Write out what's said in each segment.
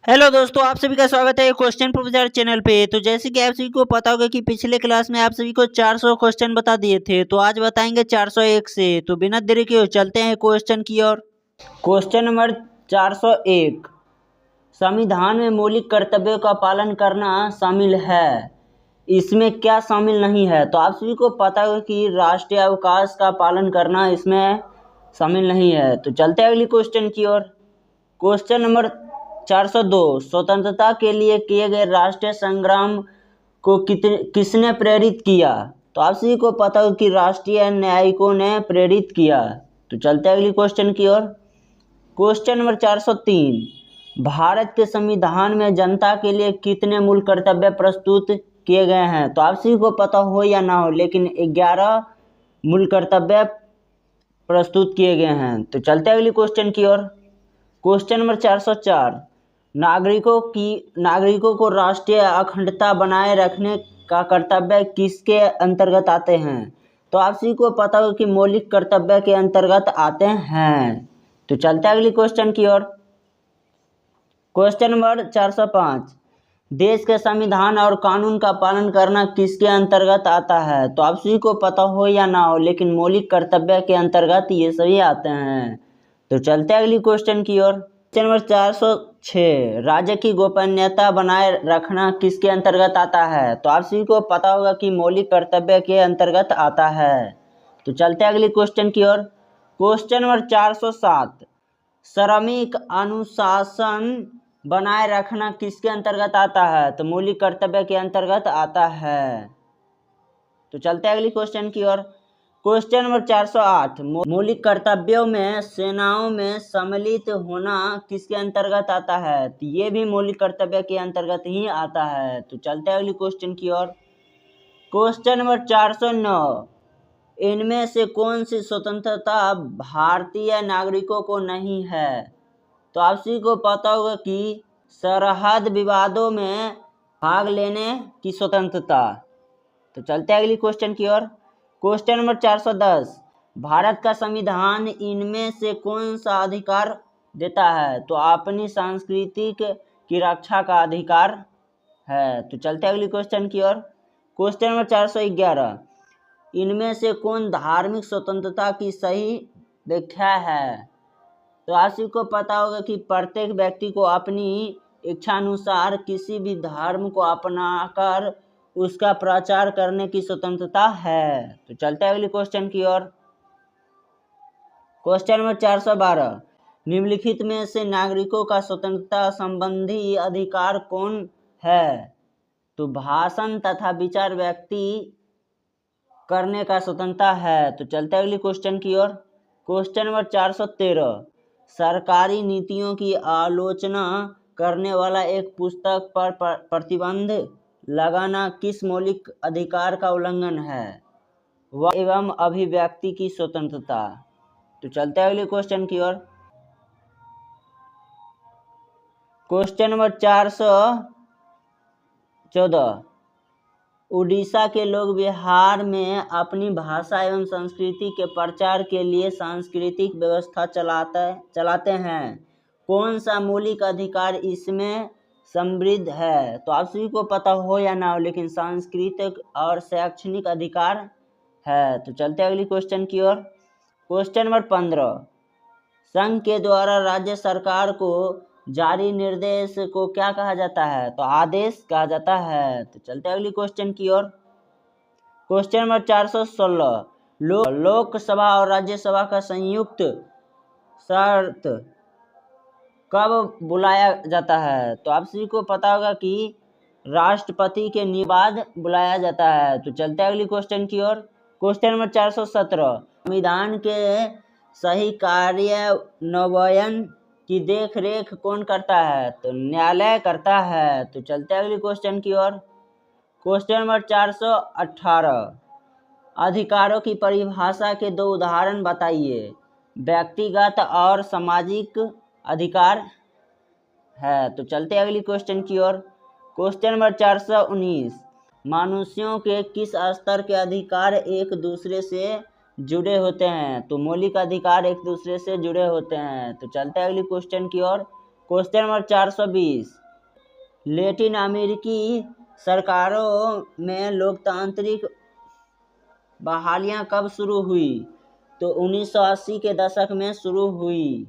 Hello दोस्तों, आप सभी का स्वागत है क्वेश्चन प्रोफेसर चैनल पे। तो जैसे कि आप सभी को पता होगा कि पिछले क्लास में आप सभी को 400 क्वेश्चन बता दिए थे, तो आज बताएंगे 401 से। तो बिना देरी के चलते हैं क्वेश्चन की ओर। क्वेश्चन नंबर 401, संविधान में मौलिक कर्तव्यों का पालन करना शामिल है, इसमें क्या शामिल नहीं है? तो आप सभी को पता होगा कि राष्ट्रीय अवकाश का पालन करना इसमें शामिल नहीं है। तो चलते हैं अगली क्वेश्चन की ओर। क्वेश्चन नंबर 402, स्वतंत्रता के लिए किए गए राष्ट्रीय संग्राम को किसने प्रेरित किया? तो आप सभी को पता हो कि राष्ट्रीय न्यायिकों ने प्रेरित किया। तो चलते हैं अगली क्वेश्चन की ओर। क्वेश्चन नंबर 403, भारत के संविधान में जनता के लिए कितने मूल कर्तव्य प्रस्तुत किए गए हैं? तो आप सभी को पता हो या ना हो, लेकिन 11 मूल कर्तव्य प्रस्तुत किए गए हैं। तो चलते हैं अगली क्वेश्चन की ओर। क्वेश्चन नंबर 404, नागरिकों को राष्ट्रीय अखंडता बनाए रखने का कर्तव्य किसके अंतर्गत आते हैं? तो आप सभी को पता हो कि मौलिक कर्तव्य के अंतर्गत आते हैं। तो चलते हैं अगली क्वेश्चन की ओर। क्वेश्चन नंबर 405, देश के संविधान और कानून का पालन करना किसके अंतर्गत आता है? तो आप सभी को पता हो या ना हो, लेकिन मौलिक कर्तव्य के अंतर्गत ये सभी आते हैं। तो चलते हैं अगली क्वेश्चन की ओर। क्वेश्चन नंबर 406, राज्य की गोपनीयता बनाए रखना किसके अंतर्गत आता है? तो आप सभी को पता होगा कि मौलिक कर्तव्य के अंतर्गत आता है। तो चलते हैं अगली क्वेश्चन की ओर। क्वेश्चन नंबर 407, श्रमिक अनुशासन बनाए रखना किसके अंतर्गत आता है? तो मौलिक कर्तव्य के अंतर्गत आता है। तो चलते हैं अगली क्वेश्चन की ओर। क्वेश्चन नंबर 408, मौलिक कर्तव्यों में सेनाओं में सम्मिलित होना किसके अंतर्गत आता है? तो ये भी मौलिक कर्तव्य के अंतर्गत ही आता है। तो चलते हैं अगली क्वेश्चन की ओर। क्वेश्चन नंबर 409, इनमें से कौन सी स्वतंत्रता भारतीय नागरिकों को नहीं है? तो आप सभी को पता होगा कि सरहद विवादों में भाग लेने की स्वतंत्रता। तो चलते हैं अगली क्वेश्चन की ओर। क्वेश्चन नंबर 410, भारत का संविधान इनमें से कौन सा अधिकार देता है? तो अपनी संस्कृति की रक्षा का अधिकार है। तो चलते हैं अगली क्वेश्चन की ओर। क्वेश्चन नंबर 411, इनमें से कौन धार्मिक स्वतंत्रता की सही व्याख्या है? तो आप सभी को पता होगा कि प्रत्येक व्यक्ति को अपनी इच्छानुसार किसी भी धर्म को अपनाकर उसका प्रचार करने की स्वतंत्रता है। तो चलते हैं अगली क्वेश्चन की ओर। क्वेश्चन नंबर 412, निम्नलिखित में से नागरिकों का स्वतंत्रता संबंधी अधिकार कौन है? तो भाषण तथा विचार व्यक्ति करने का स्वतंत्रता है। तो चलते हैं अगली क्वेश्चन की ओर। क्वेश्चन नंबर 413, सरकारी नीतियों की आलोचना करने वाला एक पुस्तक पर प्रतिबंध लगाना किस मौलिक अधिकार का उल्लंघन है? वह एवं अभिव्यक्ति की स्वतंत्रता। तो चलते हैं अगले क्वेश्चन की ओर। क्वेश्चन नंबर 414, उड़ीसा के लोग बिहार में अपनी भाषा एवं संस्कृति के प्रचार के लिए सांस्कृतिक व्यवस्था चलाते हैं। कौन सा मौलिक अधिकार इसमें समृद्ध है? तो आप सभी को पता हो या ना हो, लेकिन सांस्कृतिक और शैक्षणिक अधिकार है। तो चलते हैं अगली क्वेश्चन की ओर। क्वेश्चन नंबर 15, संघ के द्वारा राज्य सरकार को जारी निर्देश को क्या कहा जाता है? तो आदेश कहा जाता है। तो चलते हैं अगली क्वेश्चन की ओर। क्वेश्चन नंबर 416, लोकसभा और राज्यसभा का संयुक्त शर्त कब बुलाया जाता है? तो आप सभी को पता होगा कि राष्ट्रपति के बाद बुलाया जाता है। तो चलते हैं अगली क्वेश्चन की ओर। क्वेश्चन नंबर 417, संविधान के सही कार्यान्वयन की देख रेख कौन करता है? तो न्यायालय करता है। तो चलते हैं अगली क्वेश्चन की ओर। क्वेश्चन नंबर 418, अधिकारों की परिभाषा के दो उदाहरण बताइए। व्यक्तिगत और सामाजिक अधिकार है। तो चलते हैं अगली क्वेश्चन की ओर। क्वेश्चन नंबर 419, मनुष्यों के किस स्तर के अधिकार एक दूसरे से जुड़े होते हैं? तो मौलिक अधिकार एक दूसरे से जुड़े होते हैं। तो चलते हैं अगली क्वेश्चन की ओर। क्वेश्चन नंबर 420, लैटिन अमेरिकी सरकारों में लोकतांत्रिक बहालियां कब शुरू हुई? तो 1980 के दशक में शुरू हुई।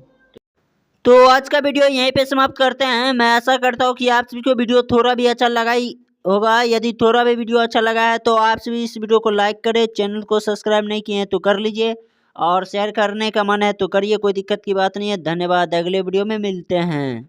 तो आज का वीडियो यहीं पे समाप्त करते हैं। मैं आशा करता हूँ कि आप सभी को वीडियो थोड़ा भी अच्छा लगा ही होगा। यदि थोड़ा भी वीडियो अच्छा लगा है तो आप सभी इस वीडियो को लाइक करें, चैनल को सब्सक्राइब नहीं किए हैं तो कर लीजिए, और शेयर करने का मन है तो करिए, कोई दिक्कत की बात नहीं है। धन्यवाद, अगले वीडियो में मिलते हैं।